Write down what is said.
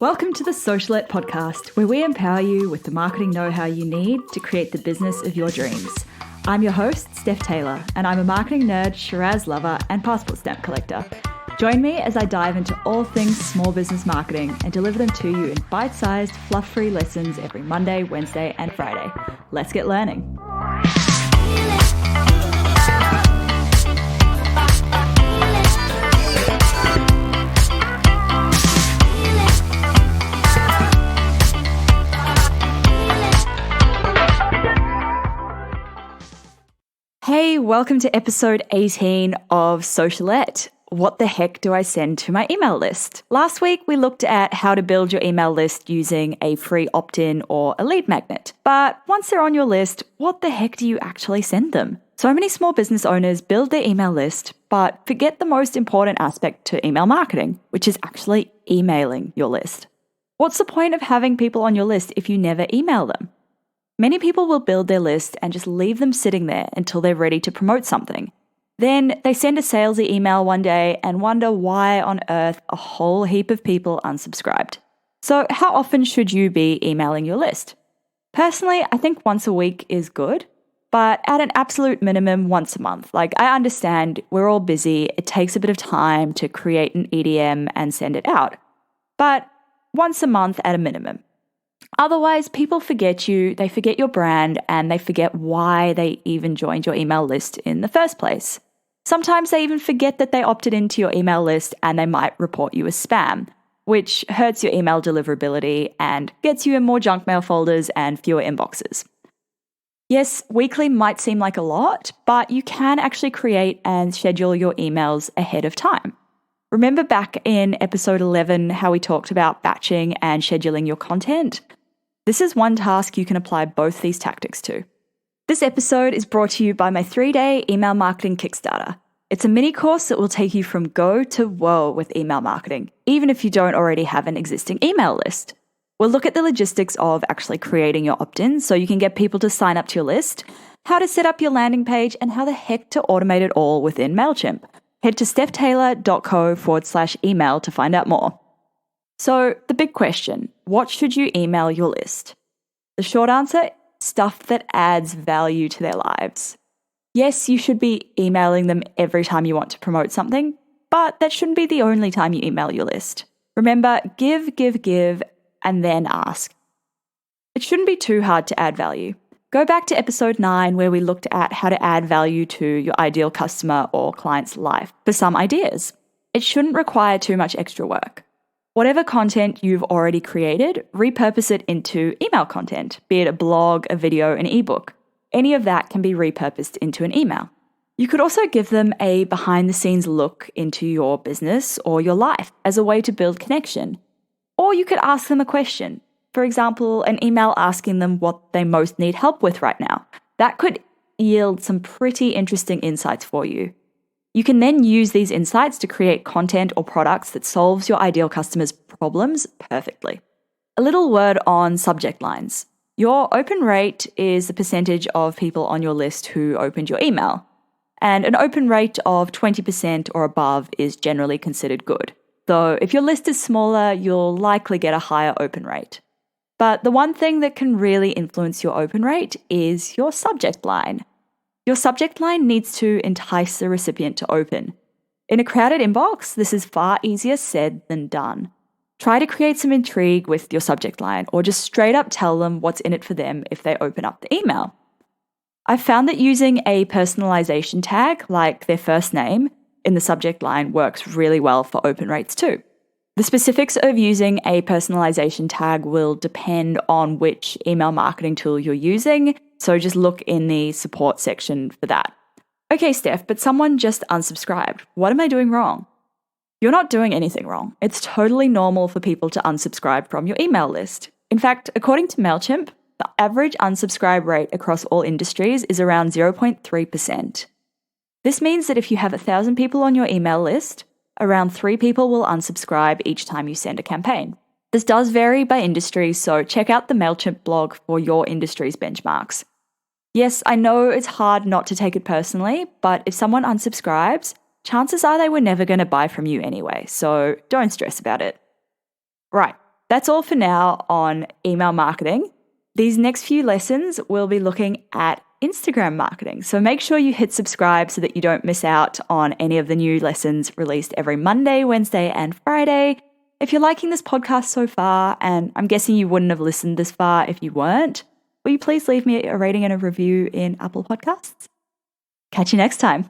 Welcome to the Socialette podcast, where we empower you with the marketing know-how you need to create the business of your dreams. I'm your host, Steph Taylor, and I'm a marketing nerd, Shiraz lover, and passport stamp collector. Join me as I dive into all things small business marketing and deliver them to you in bite-sized, fluff-free lessons every Monday, Wednesday, and Friday. Let's get learning. Hey, welcome to episode 18 of Socialette. What the heck do I send to my email list? Last week, we looked at how to build your email list using a free opt-in or a lead magnet. But once they're on your list, what the heck do you actually send them? So many small business owners build their email list, but forget the most important aspect to email marketing, which is actually emailing your list. What's the point of having people on your list if you never email them? Many people will build their list and just leave them sitting there until they're ready to promote something. Then they send a salesy email one day and wonder why on earth a whole heap of people unsubscribed. So how often should you be emailing your list? Personally, I think once a week is good, but at an absolute minimum once a month. I understand we're all busy, it takes a bit of time to create an EDM and send it out, but once a month at a minimum. Otherwise, people forget you, they forget your brand, and they forget why they even joined your email list in the first place. Sometimes they even forget that they opted into your email list and they might report you as spam, which hurts your email deliverability and gets you in more junk mail folders and fewer inboxes. Yes, weekly might seem like a lot, but you can actually create and schedule your emails ahead of time. Remember back in episode 11 how we talked about batching and scheduling your content? This is one task you can apply both these tactics to. This episode is brought to you by my 3-day email marketing Kickstarter. It's a mini course that will take you from go to whoa with email marketing, even if you don't already have an existing email list. We'll look at the logistics of actually creating your opt-in so you can get people to sign up to your list, how to set up your landing page, and how the heck to automate it all within MailChimp. Head to stephtaylor.co/email to find out more. So the big question, what should you email your list? The short answer, stuff that adds value to their lives. Yes, you should be emailing them every time you want to promote something, but that shouldn't be the only time you email your list. Remember, give, and then ask. It shouldn't be too hard to add value. Go back to episode 9 where we looked at how to add value to your ideal customer or client's life for some ideas. It shouldn't require too much extra work. Whatever content you've already created, repurpose it into email content, be it a blog, a video, an ebook. Any of that can be repurposed into an email. You could also give them a behind-the-scenes look into your business or your life as a way to build connection. Or you could ask them a question. For example, an email asking them what they most need help with right now. That could yield some pretty interesting insights for you. You can then use these insights to create content or products that solves your ideal customer's problems perfectly. A little word on subject lines. Your open rate is the percentage of people on your list who opened your email. And an open rate of 20% or above is generally considered good. Though if your list is smaller, you'll likely get a higher open rate. But the one thing that can really influence your open rate is your subject line. Your subject line needs to entice the recipient to open. In a crowded inbox, this is far easier said than done. Try to create some intrigue with your subject line, or just straight up tell them what's in it for them if they open up the email. I've found that using a personalization tag, like their first name, in the subject line works really well for open rates too. The specifics of using a personalization tag will depend on which email marketing tool you're using, so just look in the support section for that. Okay, Steph, but someone just unsubscribed. What am I doing wrong? You're not doing anything wrong. It's totally normal for people to unsubscribe from your email list. In fact, according to MailChimp, the average unsubscribe rate across all industries is around 0.3%. This means that if you have 1,000 people on your email list, around 3 people will unsubscribe each time you send a campaign. This does vary by industry, so check out the MailChimp blog for your industry's benchmarks. Yes, I know it's hard not to take it personally, but if someone unsubscribes, chances are they were never going to buy from you anyway, so don't stress about it. Right, That's all for now on email marketing. These next few lessons we'll be looking at Instagram marketing. So make sure you hit subscribe so that you don't miss out on any of the new lessons released every Monday, Wednesday, and Friday. If you're liking this podcast so far, and I'm guessing you wouldn't have listened this far if you weren't, will you please leave me a rating and a review in Apple Podcasts? Catch you next time.